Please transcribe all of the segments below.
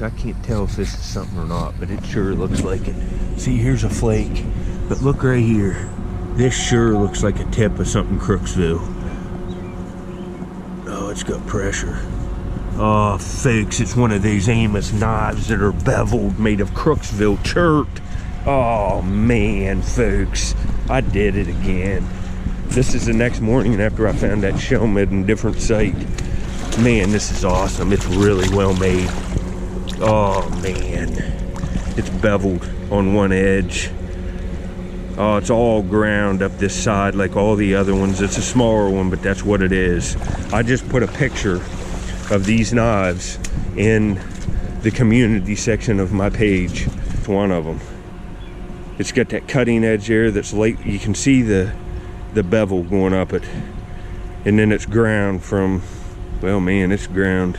I can't tell if this is something or not, but it sure looks like it. See, here's a flake, but look right here. This sure looks like a tip of something Cousteau. Oh, it's got pressure. Oh, folks, it's one of these Amos knives that are beveled, made of Cousteau chert. Oh, man, folks, I did it again. This is the next morning after I found that shell mid in a different site. Man, this is awesome. It's really well made. Oh, man. It's beveled on one edge. Oh, it's all ground up this side like all the other ones. It's a smaller one, but that's what it is. I just put a picture of these knives in the community section of my page. It's one of them. It's got that cutting edge there that's late. You can see the bevel going up it. And then it's ground from, well, man, it's ground.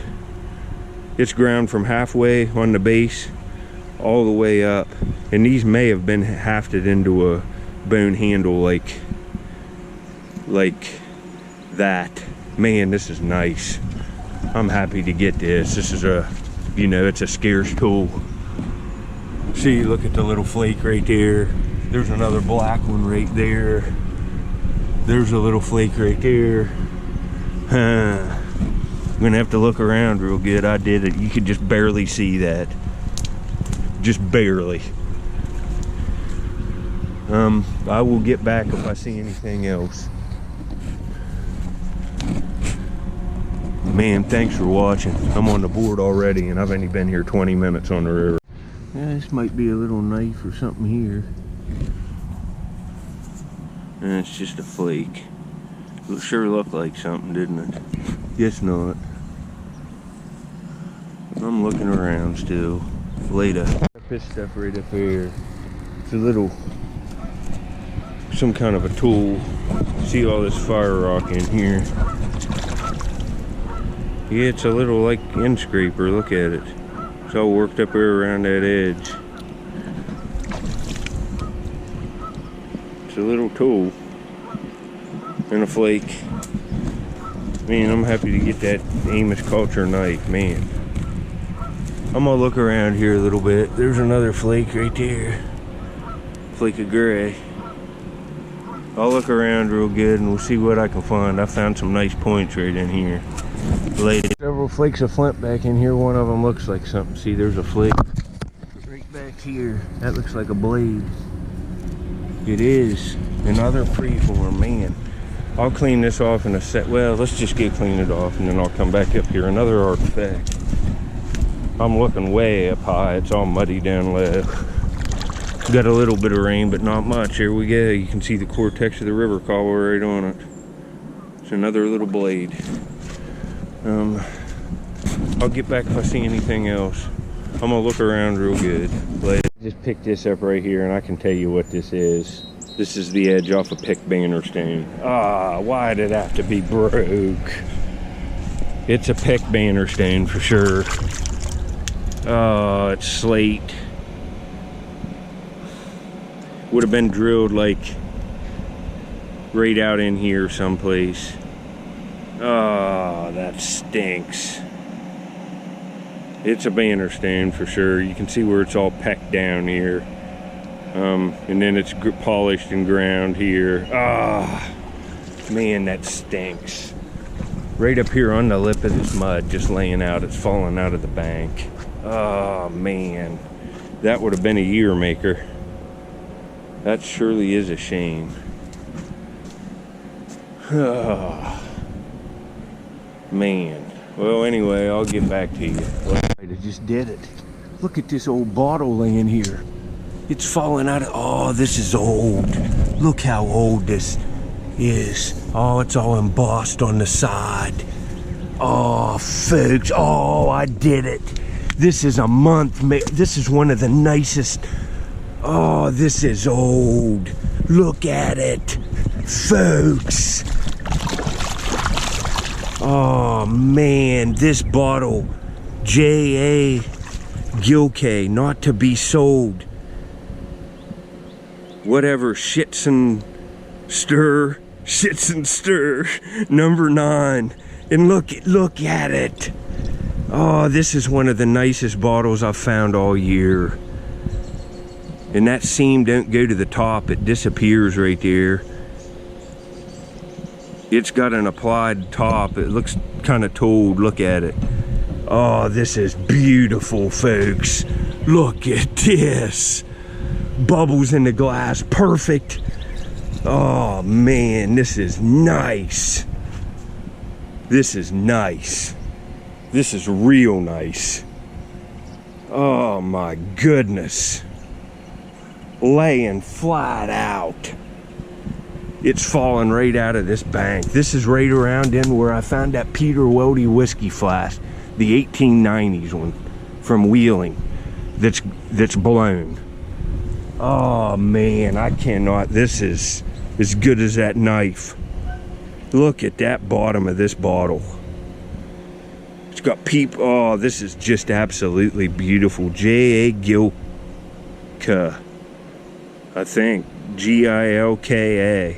It's ground from halfway on the base all the way up. And these may have been hafted into a bone handle like that. Man, this is nice. I'm happy to get this. This is a, you know, it's a scarce tool. See, look at the little flake right there. There's another black one right there. There's a little flake right there. I'm gonna have to look around real good. I did it. You could just barely see that. Just barely. I will get back if I see anything else. Man, thanks for watching. I'm on the board already and I've only been here 20 minutes on the river. Yeah, this might be a little knife or something here. And it's just a flake. It sure looked like something, didn't it? Guess not. I'm looking around still. Later. This stuff right up here. It's a little, some kind of a tool. See all this fire rock in here. Yeah, it's a little like end scraper. Look at it. It's all worked up here around that edge. It's a little tool and a flake. Man, I'm happy to get that Amos culture knife, man. I'm gonna look around here a little bit. There's another flake right there. Flake of gray. I'll look around real good and we'll see what I can find. I found some nice points right in here. Later. Several flakes of flint back in here. One of them looks like something. See, there's a flake right back here. That looks like a blade. It is. Another freeform, man. I'll clean this off in a sec. Well, let's just get clean it off and then I'll come back up here. Another artifact. I'm looking way up high. It's all muddy down low. Got a little bit of rain, but not much. Here we go. You can see the cortex of the river cobble right on it. It's another little blade. I'll get back if I see anything else. I'm gonna look around real good. Later. Just picked this up right here, and I can tell you what this is. This is the edge off a pick banner stone. Ah, why did it have to be broke? It's a pick banner stone for sure. Oh, it's slate. Would have been drilled like right out in here someplace. Oh, that stinks. It's a banner stone for sure. You can see where it's all pecked down here. And then it's polished and ground here. Ah, man, that stinks. Right up here on the lip of this mud, just laying out. It's falling out of the bank. Oh, man. That would have been a year maker. That surely is a shame. Oh, man. Well, anyway, I'll get back to you. I just did it. Look at this old bottle laying here. It's falling out of... Oh, this is old. Look how old this is. Oh, it's all embossed on the side. Oh, folks. Oh, I did it. This is a month. This is one of the nicest... Oh, this is old. Look at it, folks. Oh, man, this bottle, J.A. Gilkay, not to be sold. Whatever, shits and stir, number 9. And look at it. Oh, this is one of the nicest bottles I've found all year. And that seam don't go to the top, it disappears right there. It's got an applied top, it looks kind of tooled, look at it. Oh, this is beautiful, folks. Look at this. Bubbles in the glass, perfect. Oh man, this is nice. This is nice. This is real nice. Oh my goodness. Laying flat out. It's falling right out of this bank. This is right around in where I found that Peter Weldy whiskey flask, the 1890s one from Wheeling, that's blown. Oh man, I cannot. This is as good as that knife. Look at that bottom of this bottle. It's got oh, this is just absolutely beautiful. J.A. Gilka, I think. Gilka.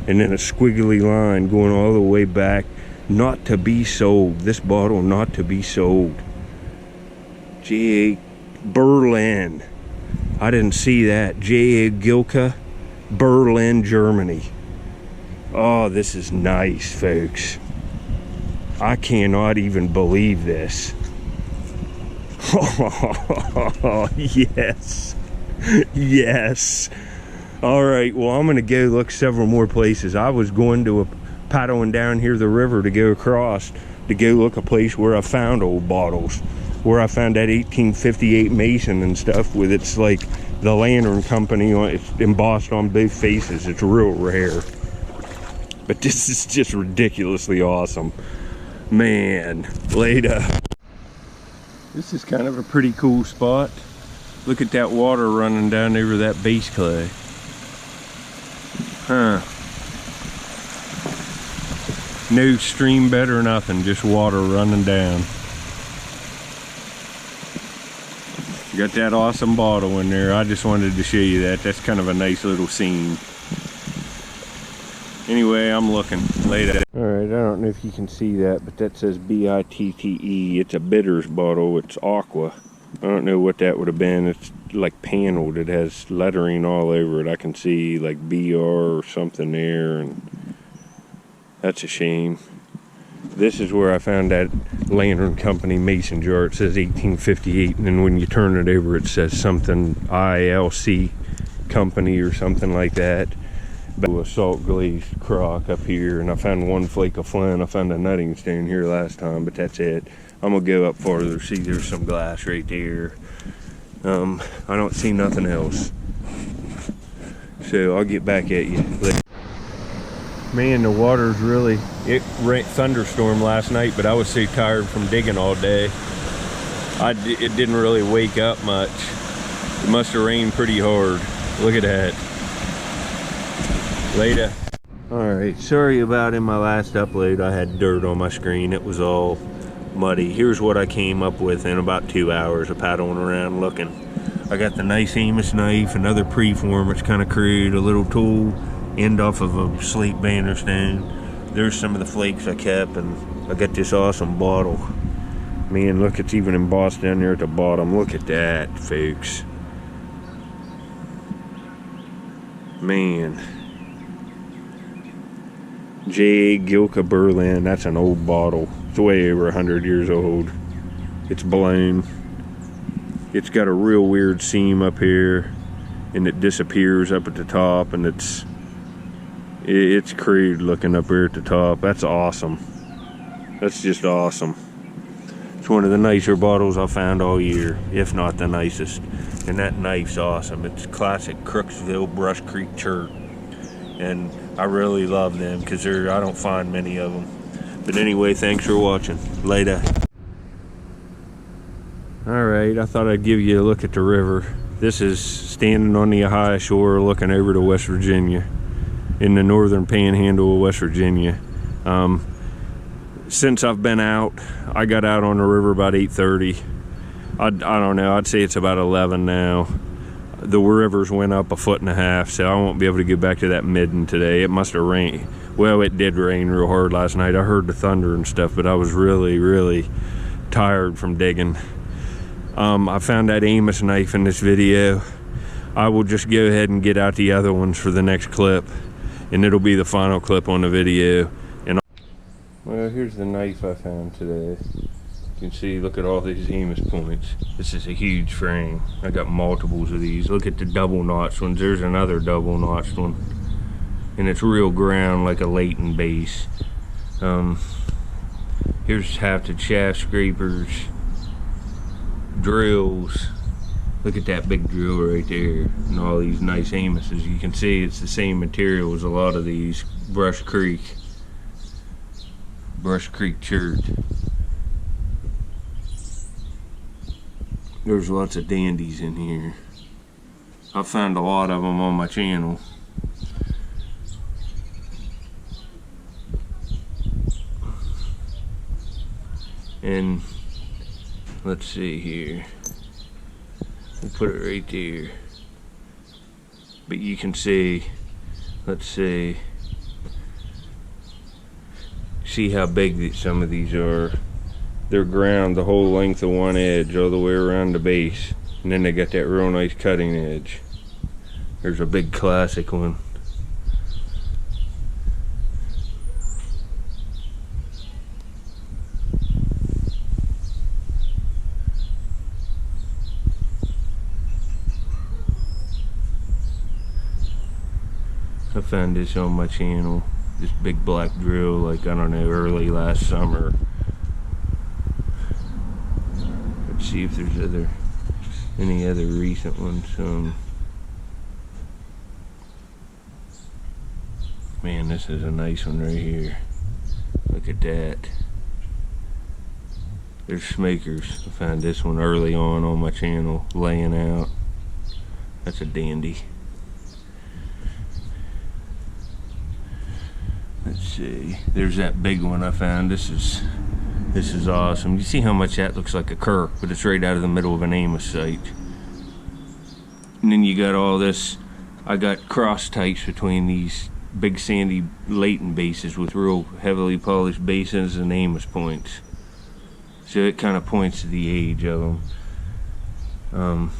And then a squiggly line going all the way back. Not to be sold. This bottle not to be sold. J.A. Berlin. I didn't see that. J.A. Gilka, Berlin, Germany. Oh, this is nice, folks. I cannot even believe this. Oh, yes. Yes. All right, well, I'm going to go look several more places. I was going to paddling down here the river to go across to go look a place where I found old bottles, where I found that 1858 Mason and stuff with its, like, the Lantern Company on it's embossed on both faces. It's real rare. But this is just ridiculously awesome. Man, later. This is kind of a pretty cool spot. Look at that water running down over that base clay. Huh. No stream bed or nothing, just water running down. Got that awesome bottle in there. I just wanted to show you that. That's kind of a nice little scene. Anyway, I'm looking later. Alright, I don't know if you can see that, but that says B-I-T-T-E. It's a bitters bottle. It's aqua. I don't know what that would have been. It's like paneled. It has lettering all over it. I can see like BR or something there, and that's a shame. This is where I found that Lantern Company mason jar. It says 1858, and then when you turn it over, it says something ILC Company or something like that. A salt glazed crock up here, and I found one flake of flint. I found a nutting stone here last time, but that's it. I'm gonna go up farther. See, there's some glass right there. I don't see nothing else, so I'll get back at you later. Man, the water's really, it thunderstormed last night, but I was so tired from digging all day. It didn't really wake up much. It must have rained pretty hard. Look at that. Later. Alright, sorry about in my last upload I had dirt on my screen. It was all muddy. Here's what I came up with in about 2 hours of paddling around looking. I got the nice Amos knife, another preform, it's kind of crude, a little tool, end off of a slate banner stone. There's some of the flakes I kept, and I got this awesome bottle. Man, look, it's even embossed down there at the bottom. Look at that, folks. Man. J. Gilka Berlin, that's an old bottle. It's way over 100 years old. It's blown. It's got a real weird seam up here, and it disappears up at the top, and it's crude looking up here at the top. That's awesome. That's just awesome. It's one of the nicer bottles I've found all year, if not the nicest. And that knife's awesome. It's classic Crooksville Brush Creek Chert. And I really love them because I don't find many of them. But anyway, thanks for watching. Later. Alright, I thought I'd give you a look at the river. This is standing on the Ohio shore looking over to West Virginia, in the northern panhandle of West Virginia. Since I've been out, I got out on the river about 8:30. I don't know, I'd say it's about 11 now. The rivers went up 1.5 feet, so I won't be able to get back to that midden today. It must have rained. Well, it did rain real hard last night. I heard the thunder and stuff, but I was really tired from digging. I found that Amos knife in this video. I will just go ahead and get out the other ones for the next clip, and it'll be the final clip on the video. And well, here's the knife I found today. You can see, look at all these Amos points. This is a huge frame. I got multiples of these. Look at the double notched ones. There's another double notched one, and it's real ground like a Leighton base. Here's hafted shaft scrapers, drills. Look at that big drill right there, and all these nice Amoses. You can see it's the same material as a lot of these. Brush Creek chert. There's lots of dandies in here. I found a lot of them on my channel. And let's see here. We'll put it right there. But you can see, let's see how big some of these are. They're ground the whole length of one edge all the way around the base. And then they got that real nice cutting edge. There's a big classic one. I found this on my channel, this big black drill, like, I don't know, early last summer. Let's see if there's any other recent ones. Man, this is a nice one right here. Look at that. There's Smakers. I found this one early on my channel, laying out. That's a dandy. Let's see. There's that big one I found. This is awesome. You see how much that looks like a Kirk, but it's right out of the middle of an Amos sight. And then you got all this. I got cross types between these big sandy Leighton bases with real heavily polished bases and Amos points. So it kind of points to the age of them.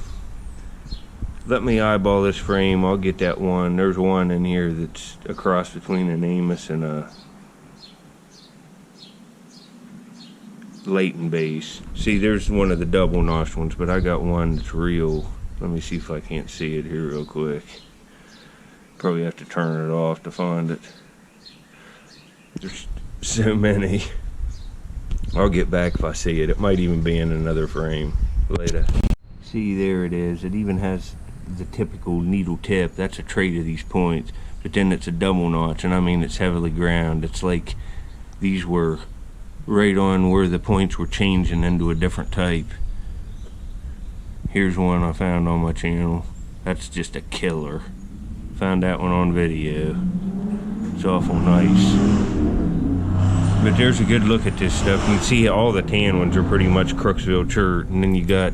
Let me eyeball this frame. I'll get that one. There's one in here that's a cross between an Amos and a Leighton base. See, there's one of the double notched ones, but I got one that's real. Let me see if I can't see it here real quick. Probably have to turn it off to find it. There's so many. I'll get back if I see it. It might even be in another frame later. See, there it is. It even has the typical needle tip. That's a trait of these points, but then it's a double notch, and I mean it's heavily ground. It's like these were right on where the points were changing into a different type. Here's one I found on my channel. That's just a killer. Found that one on video. It's awful nice. But there's a good look at this stuff. You can see all the tan ones are pretty much Crooksville chert, and then you got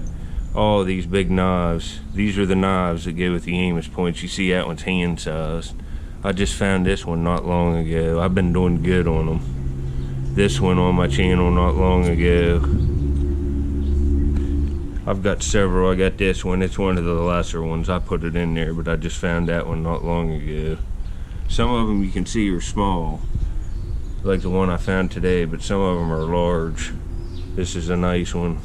all these big knives. These are the knives that go with the Amos points. You see that one's hand sized. I just found this one not long ago. I've been doing good on them. This one on my channel not long ago. I've got several. I got this one. It's one of the lesser ones. I put it in there, but I just found that one not long ago. Some of them you can see are small, like the one I found today, but some of them are large. This is a nice one.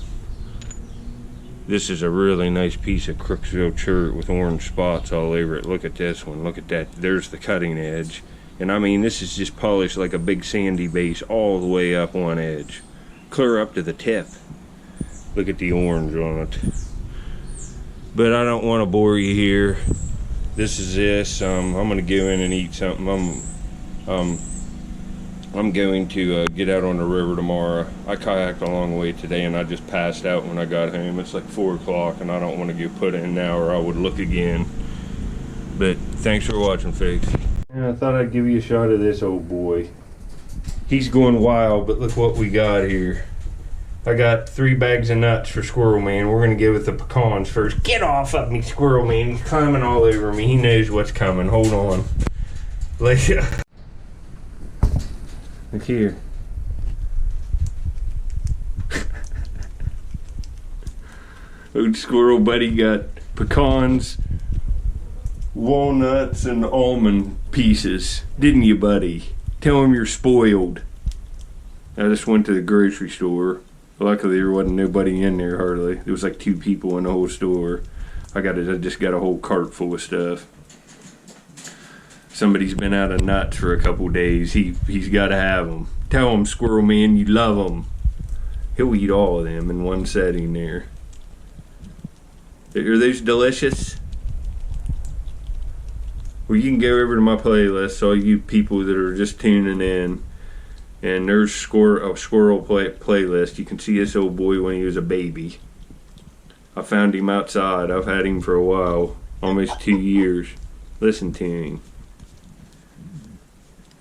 This is a really nice piece of Crooksville chert with orange spots all over it. Look at this one. Look at that. There's the cutting edge. And I mean, this is just polished like a big sandy base all the way up one edge. Clear up to the tip. Look at the orange on it. But I don't want to bore you here. This is this. I'm going to go in and eat something. I'm going to get out on the river tomorrow. I kayaked a long way today, and I just passed out when I got home. It's like 4 o'clock, and I don't want to get put in now or I would look again. But thanks for watching, folks. Yeah, I thought I'd give you a shot of this old boy. He's going wild, but look what we got here. I got 3 bags of nuts for Squirrel Man. We're going to go with the pecans first. Get off of me, Squirrel Man. He's climbing all over me. He knows what's coming. Hold on. Look here. Old squirrel buddy got pecans, walnuts, and almond pieces. Didn't you, buddy? Tell him you're spoiled. I just went to the grocery store. Luckily, there wasn't nobody in there hardly. There was like 2 people in the whole store. I just got a whole cart full of stuff. Somebody's been out of nuts for a couple days. He's got to have them. Tell him, Squirrel Man, you love them. He'll eat all of them in one setting there. Are those delicious? Well, you can go over to my playlist, all you people that are just tuning in, and there's a squirrel playlist. You can see this old boy when he was a baby. I found him outside. I've had him for a while, almost 2 years. Listen to him.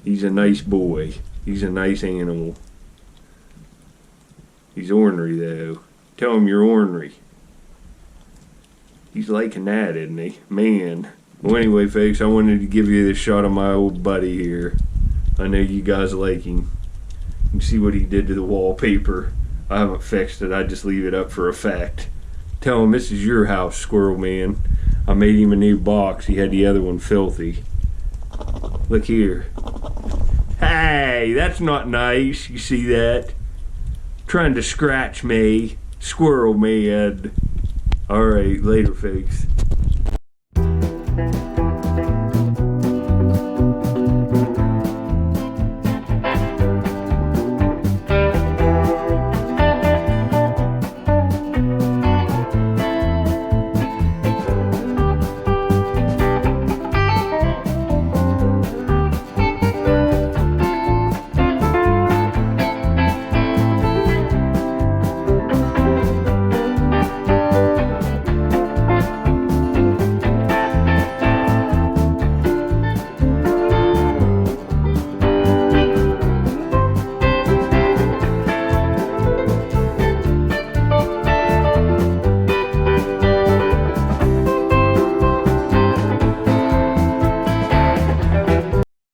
He's a nice boy. He's a nice animal. He's ornery though. Tell him you're ornery. He's liking that, isn't he? Man. Well, anyway, folks, I wanted to give you this shot of my old buddy here. I know you guys like him. You can see what he did to the wallpaper. I haven't fixed it. I just leave it up for effect. Tell him this is your house, Squirrel Man. I made him a new box. He had the other one filthy. Look here. Hey, that's not nice. You see that? Trying to scratch me. Squirrel Man. Alright, later, folks.